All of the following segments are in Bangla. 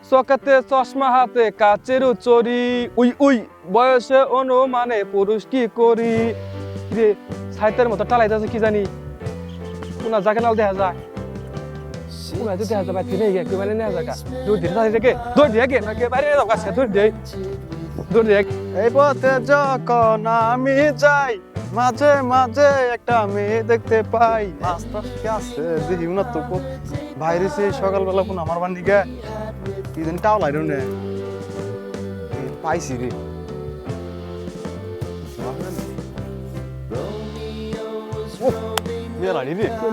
চকাতে চশমা হাতে কাচের চরি উই উই বয়সে অনুমানে পুরুষ কি করি রে সাইতের মতো টালাইতেছে কি জানি কোনা জায়গা দেখা যায় কোনা যদি দেখা যায় বাইরে গিয়ে কি মানে নেওয়া জায়গা দূর দিয়ে তাদের থেকে দূর দিয়ে গে নাকি বাইরে যাও কাছে দূর দিয়ে এই পথে যখন আমি যাই মাঝে মাঝে একটা মেয়ে দেখতে পাই রাস্তা কি আছে দেখি না তো বাইরে সে সকালবেলা কোন আমার বাড়ি গে কি জানি টাও লাইরো নে পাইছি রে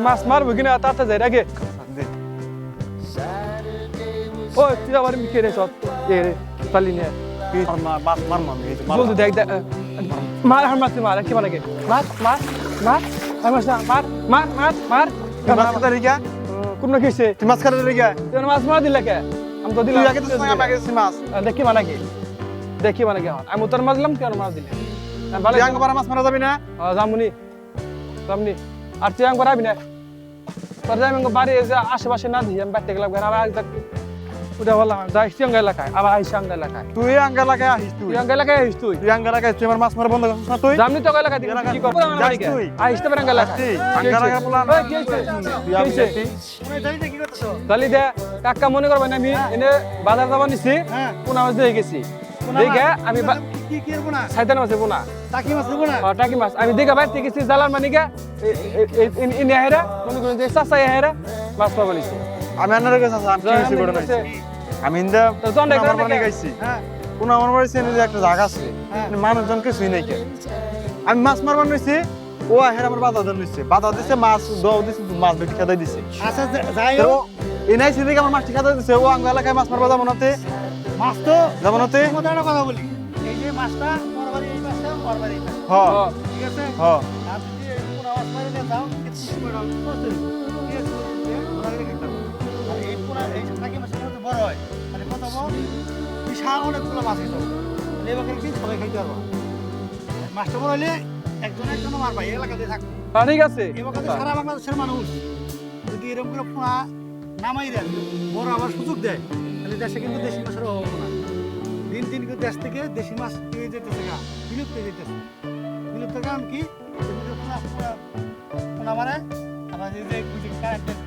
মাছ মারবো কিনা তাতে যাই আগে ও তুই আবার মিখে রে সব এ রে পালি নিয়ে দেখ মার হার মারতে মার কি মানে মার মার মার মার মার মার মার মার মাছ খাতে রিগা কোন কিছে তুই মাছ খাতে রিগা তুই মাছ মার দিলা কে আমি তো দিলাম আগে তো সঙ্গে আগে মাছ দেখি মানে কি আমি তোর মারলাম তুই আর মাছ দিলে ভালো আঙ্গ পারা মাছ মারা যাবে না জামুনি আর তুই আঙ্গ পারাবি না তোর যাই আঙ্গ বাড়ি আশেপাশে না দিই আমি বাইতে গেলাম আবার উঠে বললাম যাই আঙ্গ এলাকায় আবার আইসি আঙ্গ এলাকায় তুই আঙ্গ এলাকায় আসিস তুই আঙ্গ এলাকায় আসিস তুই আঙ্গ এলাকায় তুই আমার মাছ মারা বন্ধ করছিস না তুই জামনি তো এলাকায় কি করব তুই আইসতে পারে আঙ্গ এলাকায় আঙ্গ এলাকায় বললাম কি হইছে তুই আমি দেখি তুমি কি করতেছ তালি দে কাকা মনে করবে না আমি এনে বাজার যাবা নিছি কোন মাছ দিয়ে গেছি দেখে আমি কি করব না সাইতান মাছ দেব না টাকি মাছ দেব না টাকি মাছ আমি দেখে বাইরে থেকে গেছি জালার মানিকা ইনি হেরা মনে করেন যে চাচা হেরা মাছ পাবো নিছি আমি আনার কাছে আমি কিছু করে নাই আমি ইন্দা আমার বাড়ি গাইছি কোন আমার বাড়ি চেনে যে একটা জায়গা আছে মানুষজন কিছুই নাই কে আমি মাছ মারবার নিছি ও হেরা আমার বাধা দিছে মাছ দাও দিছে মাছ বেটি খাদাই দিছে আচ্ছা যাই ও এনাই সিদিকে আমার মাছ খাদাই দিছে ও আঙ্গ এলাকায় মাছ মারবা যাবো নাতে মাছ তো যাবো নাতে তোমাদের একটা কথা বলি এই যে মাছটা মরবারি এই মাছটা মরবারি হ্যাঁ ঠিক আছে হ্যাঁ আর যদি কোন মাছ মারিলে দাও কিছু করে দাও ঠিক আছে এই পুরা এই টাকি মাছের মধ্যে বড় হয় মানে কত বড় বিশাল অনেকগুলো মাছ হইতো লেবাকে কি সবাই খাইতে পারবো মাছটা বড় হলে একজন মারবা এই এলাকাতে থাকবে ঠিক আছে এবারে সারা বাংলাদেশের মানুষ যদি এরকম করে পোনা নামাই দেন বড় আবার সুযোগ দেয় তাহলে দেশে কিন্তু দেশি মাছের অভাব না দিন কিন্তু দেশ থেকে দেশি মাছ পেয়ে যেতেছে গা বিলুপ্ত হয়ে যেতেছে বিলুপ্তের কারণ কি পোনা মারে আবার যে কারেন্টের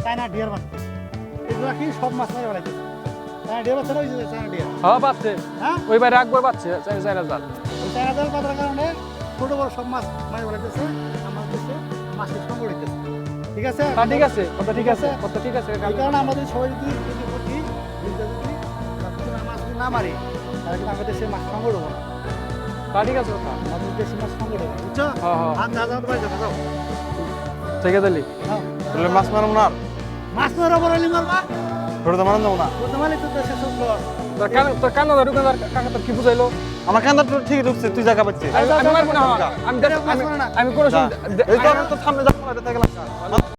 চায়না ডিয়ার বাচ্চা এগুলো কি সব মাছ মারে বেড়াইতেছে চায়না ডিয়ার বাচ্চা রয়েছে চায়না ডিয়ার হ্যাঁ বাচ্চা হ্যাঁ ওই বাইরে একবার বাচ্চা চায়না জাল ওই চায়না জাল পাতার কারণে ছোট বড় সব মাছ মারে বেড়াইতেছে আমার দেশে মাছের সংকট হইতেছে ঠিক আছে ঠিক আছে কথা ঠিক আছে এই কারণে আমাদের সবাই যদি প্রতি মাছ না মারি তাহলে আমাদের দেশে মাছ সংকট হবে না ঠিক আছে আমাদের দেশে মাছ সংকট হবে বুঝছো হ্যাঁ না যাও ভাই যাও ঠিক আছে তাহলে মাছ মারব না মাছ মারব বলি মারবা ছোট মারন যাবো না ছোট মারলে তো দেশে সব তোর কান্না দোকানদার কাকা তোর কি বুঝাইলো আমার কান্না তো ঠিক ঢুকছে তুই জায়গা পাচ্ছিস আমি মারবো না আমি কোনো সামনে যাবো না